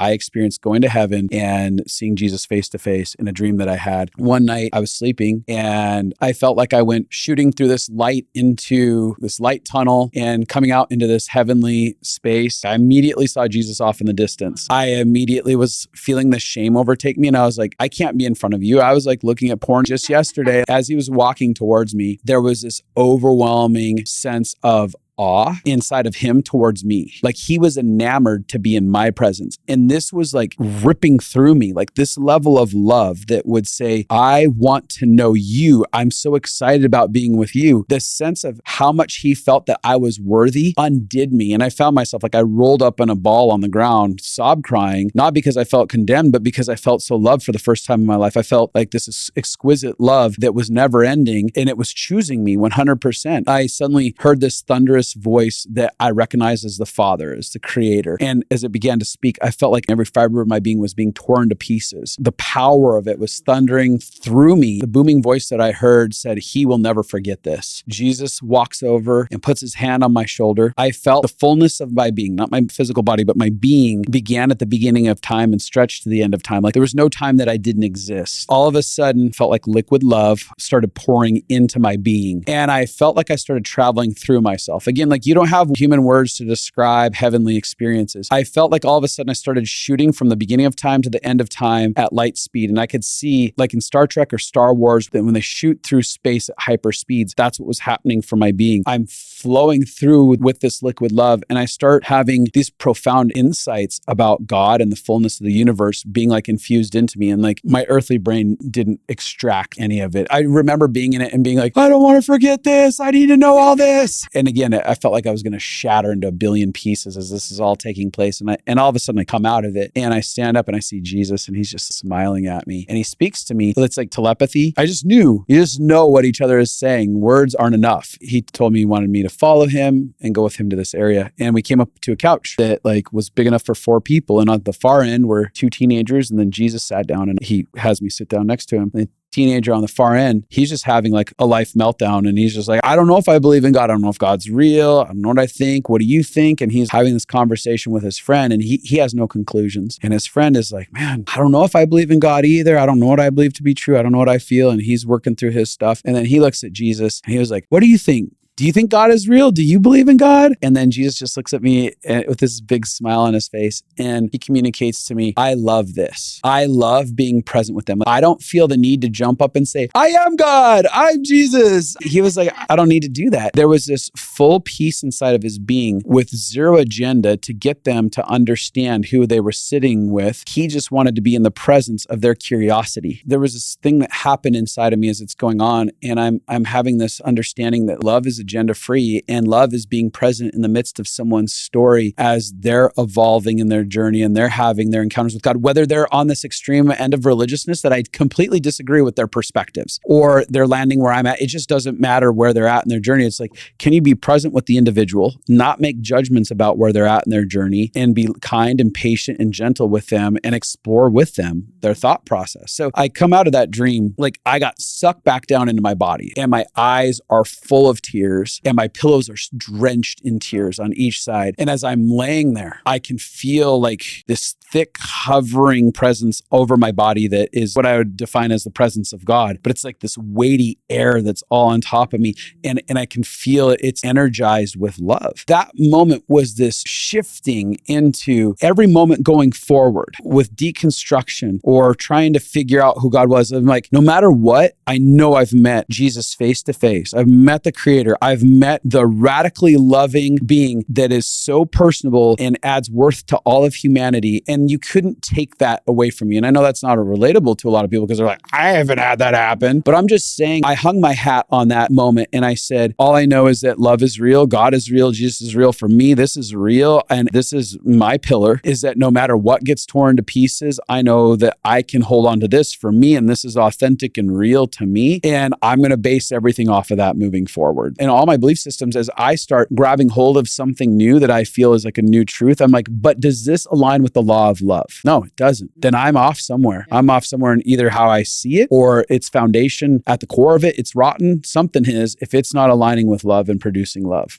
I experienced going to heaven and seeing Jesus face to face in a dream that I had. One night I was sleeping and I felt like I went shooting through this light into this light tunnel and coming out into this heavenly space. I immediately saw Jesus off in the distance. I immediately was feeling the shame overtake me and I was like, I can't be in front of you. I was like looking at porn just yesterday. As he was walking towards me, there was this overwhelming sense of awe inside of him towards me. Like he was enamored to be in my presence. And this was like ripping through me, like this level of love that would say, I want to know you. I'm so excited about being with you. This sense of how much he felt that I was worthy undid me. And I found myself like I rolled up in a ball on the ground, sob crying, not because I felt condemned, but because I felt so loved for the first time in my life. I felt like this exquisite love that was never ending and it was choosing me 100%. I suddenly heard this thunderous voice that I recognized as the Father, as the Creator. And as it began to speak, I felt like every fiber of my being was being torn to pieces. The power of it was thundering through me. The booming voice that I heard said, he will never forget this. Jesus walks over and puts his hand on my shoulder. I felt the fullness of my being, not my physical body, but my being began at the beginning of time and stretched to the end of time. Like there was no time that I didn't exist. All of a sudden, felt like liquid love started pouring into my being. And I felt like I started traveling through myself. Again, like you don't have human words to describe heavenly experiences. I felt like all of a sudden I started shooting from the beginning of time to the end of time at light speed. And I could see, like in Star Trek or Star Wars, that when they shoot through space at hyper speeds, that's what was happening for my being. I'm flowing through with this liquid love. And I start having these profound insights about God and the fullness of the universe being like infused into me. And like my earthly brain didn't extract any of it. I remember being in it and being like, I don't want to forget this. I need to know all this. And again, I felt like I was going to shatter into a billion pieces as this is all taking place. And all of a sudden I come out of it and I stand up and I see Jesus and he's just smiling at me and he speaks to me. It's like telepathy. I just knew. You just know what each other is saying. Words aren't enough. He told me he wanted me to follow him and go with him to this area. And we came up to a couch that like was big enough for 4 people. And at the far end were 2 teenagers. And then Jesus sat down and he has me sit down next to him. And teenager on the far end, he's just having like a life meltdown. And he's just like, I don't know if I believe in God. I don't know if God's real. I don't know what I think. What do you think? And he's having this conversation with his friend and he has no conclusions. And his friend is like, man, I don't know if I believe in God either. I don't know what I believe to be true. I don't know what I feel. And he's working through his stuff. And then he looks at Jesus and he was like, what do you think? Do you think God is real? Do you believe in God? And then Jesus just looks at me with this big smile on his face and he communicates to me, I love this. I love being present with them. I don't feel the need to jump up and say, I am God. I'm Jesus. He was like, I don't need to do that. There was this full peace inside of his being with zero agenda to get them to understand who they were sitting with. He just wanted to be in the presence of their curiosity. There was this thing that happened inside of me as it's going on. And I'm having this understanding that love is agenda free and love is being present in the midst of someone's story as they're evolving in their journey and they're having their encounters with God, whether they're on this extreme end of religiousness that I completely disagree with their perspectives or they're landing where I'm at. It just doesn't matter where they're at in their journey. It's like, can you be present with the individual, not make judgments about where they're at in their journey and be kind and patient and gentle with them and explore with them their thought process. So I come out of that dream, like I got sucked back down into my body and my eyes are full of tears and my pillows are drenched in tears on each side. And as I'm laying there, I can feel like this thick hovering presence over my body that is what I would define as the presence of God. But it's like this weighty air that's all on top of me. And I can feel it's energized with love. That moment was this shifting into every moment going forward with deconstruction or trying to figure out who God was. I'm like, no matter what, I know I've met Jesus face to face. I've met the Creator. I've met the radically loving being that is so personable and adds worth to all of humanity. And you couldn't take that away from me. And I know that's not relatable to a lot of people because they're like, I haven't had that happen. But I'm just saying, I hung my hat on that moment and I said, all I know is that love is real. God is real. Jesus is real. For me, this is real. And this is my pillar, is that no matter what gets torn to pieces, I know that I can hold on to this for me. And this is authentic and real to me. And I'm going to base everything off of that moving forward. And all my belief systems, as I start grabbing hold of something new that I feel is like a new truth, I'm like, but does this align with the law of love? No, it doesn't. Then I'm off somewhere. I'm off somewhere in either how I see it or its foundation at the core of it. It's rotten. Something is if it's not aligning with love and producing love.